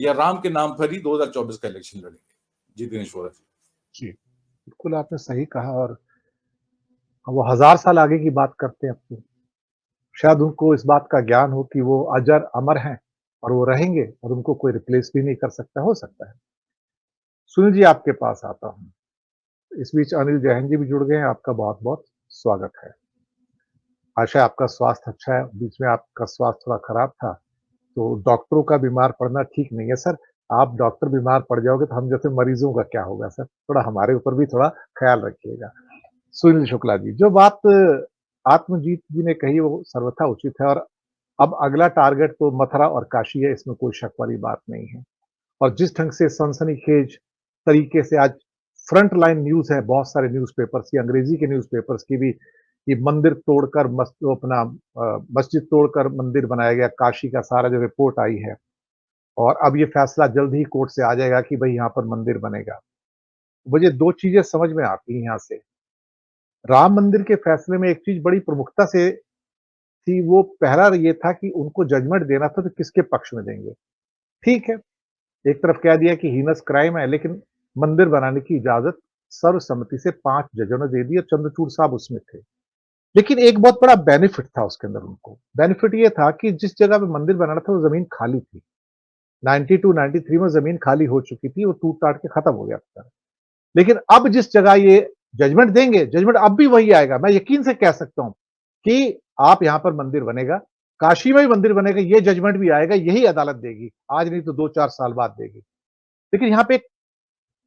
या राम के नाम पर ही 2024 का इलेक्शन लड़ेंगे? जी दिनेश वोरा जी। जी, बिल्कुल आपने सही कहा और वो 1000 साल आगे की बात करते हैं अपनी। शायद उनको इस बात का ज्ञान हो कि वो अजर अमर हैं और वो रहेंगे और उनको कोई रिप्लेस भी नहीं कर सकता, हो सकता है। सुनील जी आपके पास आता हूँ। इस बीच अनिल जैन जी भी जुड़ गए हैं, आपका बहुत-बहुत स्वागत है। आशा है आपका स्वास्थ्य अच्छा है, बीच में आपका स्वास्थ्य थोड़ा खराब था, तो डॉक्टरों का बीमार पड़ना ठीक नहीं है सर। आप डॉक्टर बीमार पड़ जाओगे तो हम जैसे मरीजों का क्या होगा सर? थोड़ा हमारे ऊपर भी थोड़ा ख़्याल रखिएगा। सुनील शुक्ला जी, जो बात आत्मजीत जी ने कही वो सर्वथा उचित है और अब अगला टारगेट तो मथुरा और काशी है, इसमें कोई शक वाली बात नहीं है। और जिस ढंग से सनसनीखेज तरीके से आज फ्रंट लाइन न्यूज़ है, बहुत सारे न्यूज़पेपर्स की, अंग्रेजी के न्यूज़पेपर्स की भी कि मंदिर तोड़कर अपना मस्जिद तोड़कर मंदिर बनाया गया, काशी का सारा जो रिपोर्ट आई है और अब ये फैसला जल्द ही कोर्ट से आ जाएगा कि भई यहाँ पर मंदिर बनेगा। मुझे 2 चीज़ें समझ में आती हैं यहाँ से। राम मंदिर के फैसले में एक चीज़ बड़ी प्रमुखता से थी, वो पहला ये था कि उनको जजमेंट देना था तो किसके पक्ष में देंगे। ठीक है, एक तरफ कह दिया कि हीनस क्राइम है, लेकिन मंदिर बनाने की इजाज़त सर्वसम्मति से 5 जजों ने दे दी और चंद्रचूड़ साहब उसमें थे। लेकिन एक बहुत बड़ा बेनिफिट था उसके अंदर उनको। बेनिफिट ये था कि जिस जगह पे मंदिर बनाना था वो ज़मीन खाली थी। 92-93 में ज़मीन खाली हो चुकी थी, वो टूट-टाट के खत्म हो गया था। लेकिन अब जिस जगह ये जजमेंट देंगे, जजमेंट अब भी वही आएगा। मैं यकीन से कह सकता हूँ कि आप यहाँ पर मंदिर बनेगा, काशी में भी मंदिर बनेगा, ये जजमेंट भी आएगा, यही अदालत देगी। आज नहीं तो 2-4 साल बाद देगी। लेकिन यहाँ पे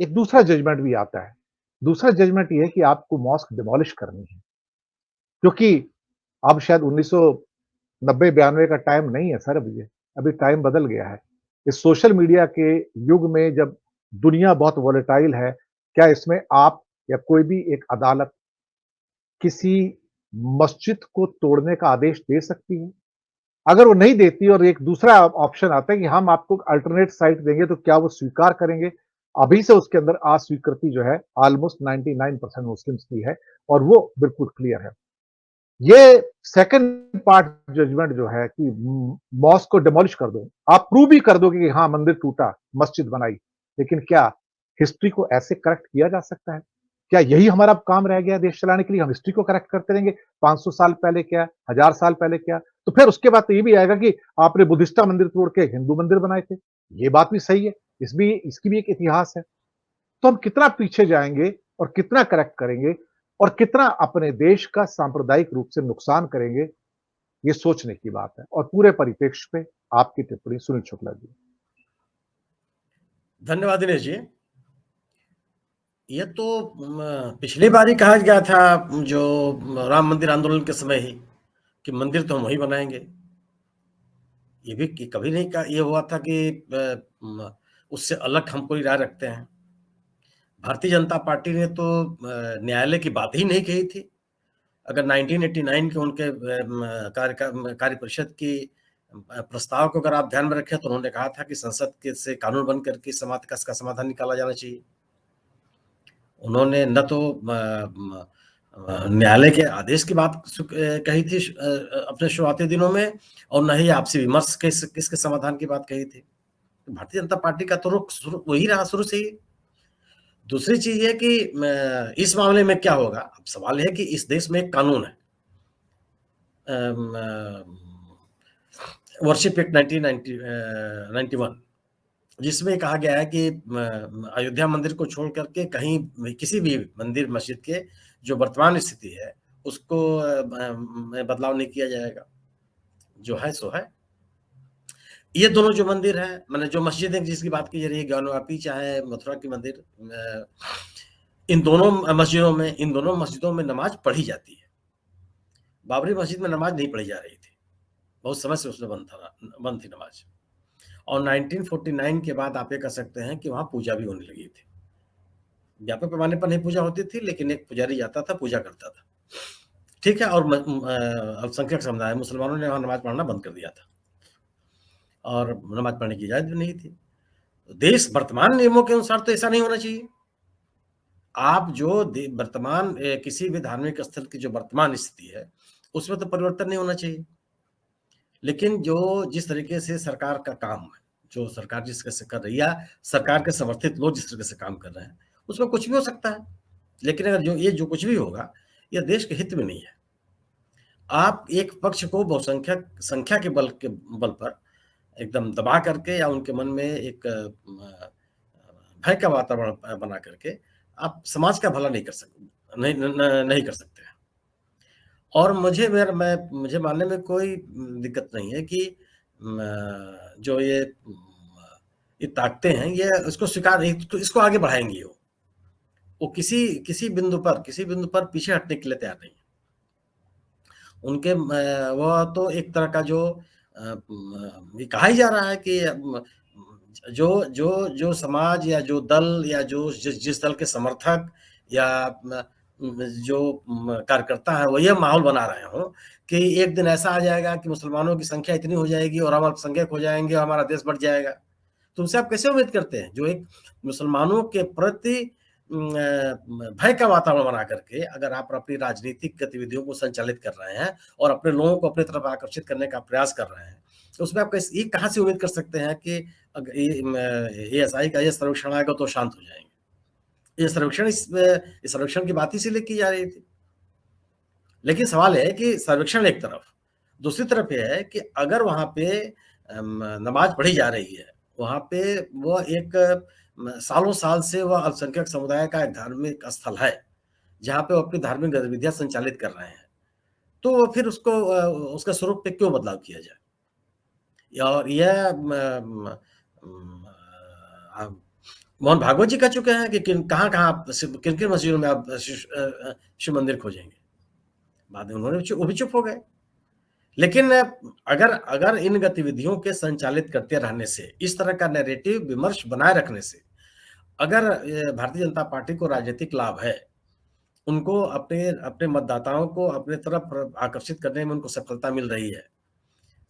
एक दूसरा जजमेंट भी आता है। दूसरा जजमेंट ये है कि आपको मॉस्क डिमोलिश करनी है। क्योंकि अब शायद 1990-92 का टाइम नहीं है सर अब ये, अभी टाइम बदल गया है। इस सोशल मीडिया के युग में जब दुनिया बहुत वोलेटाइल है, क्या इसमें आप या कोई भी एक अदालत किसी मस्जिद को तोड़ने का आदेश दे सकती है? अगर वो नहीं देती और एक दूसरा ऑप्शन आता है कि हम आपको अल्टरनेट साइट देंगे तो क्या वो स्वीकार करेंगे? अभी से उसके अंदर अस्वीकृति जो है ऑलमोस्ट 99% मुस्लिम्स की है और वो बिल्कुल क्लियर है। ये सेकंड पार्ट जजमेंट जो है कि मॉस्क को डिमोलिश कर दो। आप प्रूव भी कर दोगे कि हाँ, मंदिर टूटा, मस्जिद बनाई। लेकिन क्या हिस्ट्री को ऐसे करेक्ट किया जा सकता है? क्या यही हमारा काम रह गया है देश चलाने के लिए? हम हिस्ट्री को करेक्ट करते रहेंगे, 500 साल पहले क्या, 1000 साल पहले क्या? तो फिर उसके बाद तो ये भी आएगा कि आपने बुद्धिस्टा मंदिर तोड़ के हिंदू मंदिर बनाए थे। ये बात भी सही है, इसकी भी एक इतिहास है। तो हम कितना पीछे जाएँगे और कितना करेक्ट करेंगे और कितना अपने देश का सांप्रदायिक रूप से नुकसान करेंगे, ये सोचने की बात है। और पूरे परिप्रेक्ष्य पे आपकी टिप्पणी सुनील शुक्ला जी। धन्यवाद दिनेश जी। ये तो पिछली बार ही कहा गया था, जो राम मंदिर आंदोलन के समय ही, कि मंदिर तो हम वही बनाएंगे। ये भी कि कभी नहीं कहा, ये हुआ था कि उससे अलग हम कोई राय रखते हैं। भारतीय जनता पार्टी ने तो न्यायालय की बात ही नहीं कही थी। अगर 1989 के उनके कार्य परिषद की प्रस्ताव को अगर आप ध्यान में रखें तो उन्होंने कहा था कि संसद के से कानून बन करके इसका समाधान निकाला जाना चाहिए। उन्होंने न तो न्यायालय के आदेश की बात कही थी अपने शुरुआती दिनों में, और न ही आपसी विमर्श के इसके समाधान की बात कही थी। भारतीय जनता पार्टी का तो रुख वही रहा शुरू से ही। दूसरी चीज ये कि इस मामले में क्या होगा। अब सवाल है कि इस देश में एक कानून है, वर्शिप एक्ट 1991, जिसमें कहा गया है कि अयोध्या मंदिर को छोड़ करके कहीं किसी भी मंदिर मस्जिद के जो वर्तमान स्थिति है उसको में बदलाव नहीं किया जाएगा। जो है सो है। ये दोनों जो मंदिर है, मैंने जो मस्जिदें जिसकी बात की जा रही है, ज्ञानवापी चाहे मथुरा की मंदिर, इन दोनों मस्जिदों में नमाज पढ़ी जाती है। बाबरी मस्जिद में नमाज नहीं पढ़ी जा रही थी, बहुत समय से उसमें बंद थी नमाज। और 1949 के बाद आप ये कह सकते हैं कि वहां पूजा भी होने लगी थी। व्यापक पैमाने पर नहीं पूजा होती थी, लेकिन एक पुजारी जाता था, पूजा करता था। ठीक है। और अल्पसंख्यक समुदाय मुसलमानों ने वहां नमाज पढ़ना बंद कर दिया था और नमाज पढ़ने की इजाजत भी नहीं थी। देश वर्तमान नियमों के अनुसार तो ऐसा नहीं होना चाहिए। आप जो वर्तमान किसी भी धार्मिक स्थल की जो वर्तमान स्थिति है उसमें तो परिवर्तन नहीं होना चाहिए। लेकिन जो जिस तरीके से सरकार का काम है, जो सरकार जिस तरह से कर रही है या सरकार के समर्थित लोग जिस तरह से काम कर रहे हैं, उसमें कुछ भी हो सकता है। लेकिन अगर जो कुछ भी होगा, ये देश के हित में नहीं है। आप एक पक्ष को बहुसंख्यक संख्या के बल पर एकदम दबा करके या उनके मन में एक भय का वातावरण बना करके आप समाज का भला नहीं कर सकते, नहीं कर सकते। और मुझे मानने में कोई दिक्कत नहीं है कि जो ये ताकतें हैं, ये इसको स्वीकार नहीं, तो इसको आगे बढ़ाएंगी वो किसी बिंदु पर पीछे हटने के लिए तैयार नहीं है। उनके वो तो एक तरह का जो ये कहा ही जा रहा है कि जो समाज या जो दल या जिस दल के समर्थक या जो कार्यकर्ता है वो ये माहौल बना रहे हो कि एक दिन ऐसा आ जाएगा कि मुसलमानों की संख्या इतनी हो जाएगी और हम अल्पसंख्यक हो जाएंगे और हमारा देश बढ़ जाएगा। तो उनसे आप कैसे उम्मीद करते हैं जो एक मुसलमानों के प्रति भय का वातावरण बना करके अगर आप अपनी राजनीतिक गतिविधियों को संचालित कर रहे हैं और अपने लोगों को अपनी तरफ आकर्षित करने का प्रयास कर रहे हैं, तो उसमें आप ये कहाँ से उम्मीद कर सकते हैं कि ASI का ये सर्वेक्षण आएगा तो शांत हो जाएंगे। ये सर्वेक्षण की बात इसीलिए की जा रही थी। लेकिन सवाल है कि सर्वेक्षण एक तरफ, दूसरी तरफ यह है कि अगर वहां पे नमाज पढ़ी जा रही है, वहां पे वो एक सालों साल से वह अल्पसंख्यक समुदाय का एक धार्मिक स्थल है जहां पे वो अपनी धार्मिक गतिविधियां संचालित कर रहे हैं, तो वो फिर उसका स्वरूप पे क्यों बदलाव किया जाए। और यह मोहन भागवत जी कह चुके हैं कि कहाँ किन किन मस्जिदों में आप शिव मंदिर खोजेंगे। बाद में उन्होंने वो भी चुप हो गए। लेकिन अगर इन गतिविधियों के संचालित करते रहने से, इस तरह का नैरेटिव विमर्श बनाए रखने से अगर भारतीय जनता पार्टी को राजनीतिक लाभ है, उनको अपने मतदाताओं को अपने तरफ आकर्षित करने में उनको सफलता मिल रही है,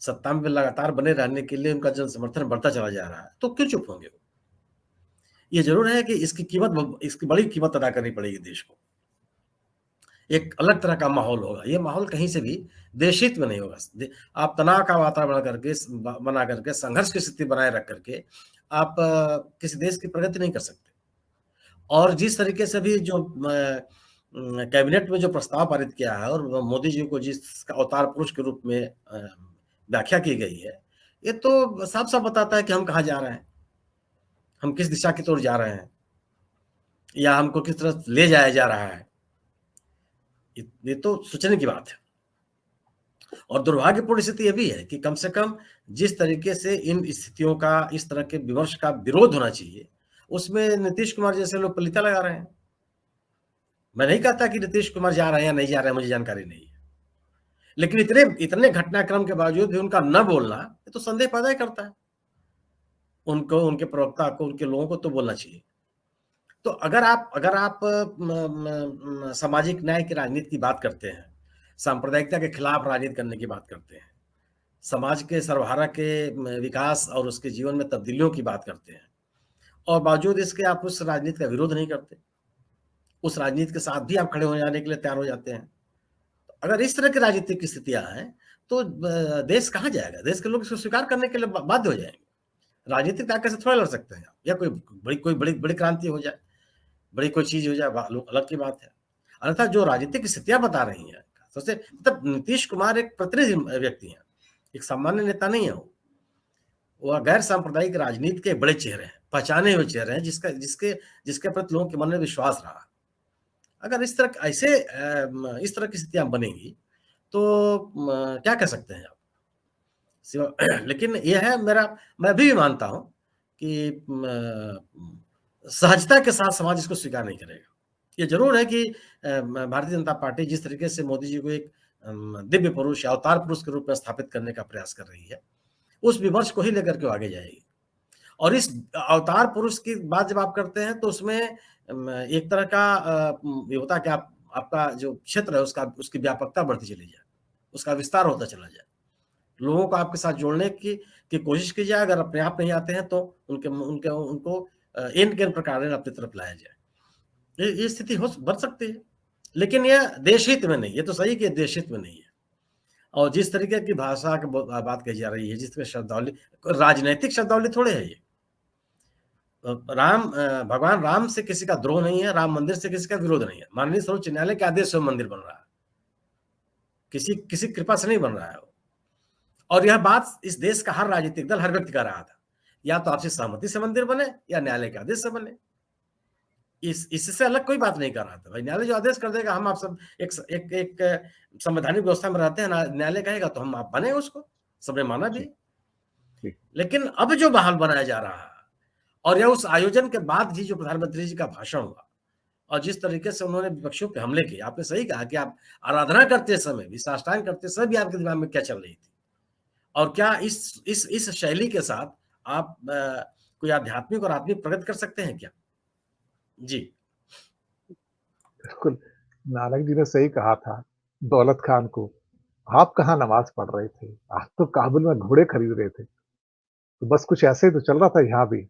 सत्ता में लगातार बने रहने के लिए उनका जन समर्थन बढ़ता चला जा रहा है, तो क्यों चुप होंगे वो। ये जरूर है कि इसकी बड़ी कीमत अदा करनी पड़ेगी देश को। एक अलग तरह का माहौल होगा। ये माहौल कहीं से भी देशहित में नहीं होगा। आप तनाव का वातावरण बना करके संघर्ष की स्थिति बनाए रख करके आप किसी देश की प्रगति नहीं कर सकते। और जिस तरीके से भी जो कैबिनेट में जो प्रस्ताव पारित किया है और मोदी जी को जिसका अवतार पुरुष के रूप में व्याख्या की गई है, ये तो साफ साफ बताता है कि हम कहाँ जा रहे हैं, हम किस दिशा की ओर जा रहे हैं या हमको किस तरह ले जाया जा रहा है। ये तो सोचने की बात है। और दुर्भाग्यपूर्ण स्थिति यह भी है कि कम से कम जिस तरीके से इन स्थितियों का, इस तरह के विमर्श का विरोध होना चाहिए, उसमें नीतीश कुमार जैसे लोग पलीता लगा रहे हैं। मैं नहीं कहता कि नीतीश कुमार जा रहे हैं या नहीं जा रहे हैं, मुझे जानकारी नहीं है, लेकिन इतने घटनाक्रम के बावजूद भी उनका न बोलना ये तो संदेह पैदा ही करता है। उनको, उनके प्रवक्ता को, उनके लोगों को तो बोलना चाहिए। तो अगर आप सामाजिक न्याय की राजनीति की बात करते हैं, सांप्रदायिकता के खिलाफ राजनीति करने की बात करते हैं, समाज के सर्वहारा के विकास और उसके जीवन में तब्दीलियों की बात करते हैं, और बावजूद इसके आप उस राजनीति का विरोध नहीं करते, उस राजनीति के साथ भी आप खड़े हो जाने के लिए तैयार हो जाते हैं। तो अगर इस तरह की राजनीतिक स्थितियां हैं तो देश कहाँ जाएगा। देश के लोग इसको स्वीकार करने के लिए बाध्य हो जाएंगे। राजनीतिक ताकत से थोड़ा लड़ सकते हैं या कोई बड़ी क्रांति हो जाए, बड़ी कोई चीज हो जाए, अलग की बात है। अन्यथा जो राजनीतिक स्थितियां बता रही हैं, सबसे मतलब नीतीश कुमार एक प्रतिनिधि व्यक्ति हैं, एक सामान्य नेता नहीं है वो गैर सांप्रदायिक राजनीति के बड़े चेहरे हैं, पहचाने हुए चेहरे हैं, जिसके प्रति लोगों के मन में विश्वास रहा। अगर इस तरह की स्थितियां बनेंगी तो क्या कह सकते हैं आप। लेकिन यह है मैं भी मानता हूं कि सहजता के साथ समाज इसको स्वीकार नहीं करेगा। ये जरूर है कि भारतीय जनता पार्टी जिस तरीके से मोदी जी को एक दिव्य पुरुष या अवतार पुरुष के रूप में स्थापित करने का प्रयास कर रही है, उस विमर्श को ही लेकर के आगे जाएगी। और इस अवतार पुरुष की बात जब आप करते हैं तो उसमें एक तरह का ये होता है कि आपका जो क्षेत्र है उसकी व्यापकता बढ़ती चली जाए, उसका विस्तार होता चला जाए, लोगों को आपके साथ जोड़ने की कोशिश की जाए। अगर अपने आप नहीं आते हैं तो उनको इन प्रकार अपनी तरफ लाया जाए। ये स्थिति बन सकती है, लेकिन यह देशहित में नहीं। ये तो सही कि देशहित में नहीं है। और जिस तरीके की भाषा की बात कही जा रही है, जिस तरह शब्दावली, राजनैतिक शब्दावली थोड़े है ये। भगवान राम से किसी का द्रोह नहीं है, राम मंदिर से किसी का विरोध नहीं है। माननीय सर्वोच्च न्यायालय के आदेश से मंदिर बन रहा है, किसी किसी कृपा से नहीं बन रहा है वो। और यह बात इस देश का हर राजनीतिक दल, हर व्यक्ति कर रहा था, या तो आपसी सहमति से मंदिर बने या न्यायालय के आदेश से बने। इससे अलग कोई बात नहीं कर रहा था। भाई न्यायालय जो आदेश कर देगा, हम आप सब एक संवैधानिक व्यवस्था में रहते हैं, न्यायालय कहेगा तो हम आप बने उसको, सबने माना भी। लेकिन अब जो माहौल बनाया जा रहा है, और यह उस आयोजन के बाद ही जो प्रधानमंत्री जी का भाषण हुआ और जिस तरीके से उन्होंने विपक्षियों पे हमले किए, आपने सही कहा कि आप आराधना करते समय भी, साष्टांग करते समय भी आपके दिमाग में क्या चल रही थी, और क्या इस शैली के साथ आप कोई आध्यात्मिक और आत्मिक प्रगति कर सकते हैं क्या? जी। बिल्कुल, नानक जी ने सही कहा था दौलत खान को, आप कहाँ नमाज़ पढ़ रहे थे? आप तो काबुल में घोड़े खरीद रहे थे। तो बस कुछ ऐसे ही तो चल रहा था यहाँ भी।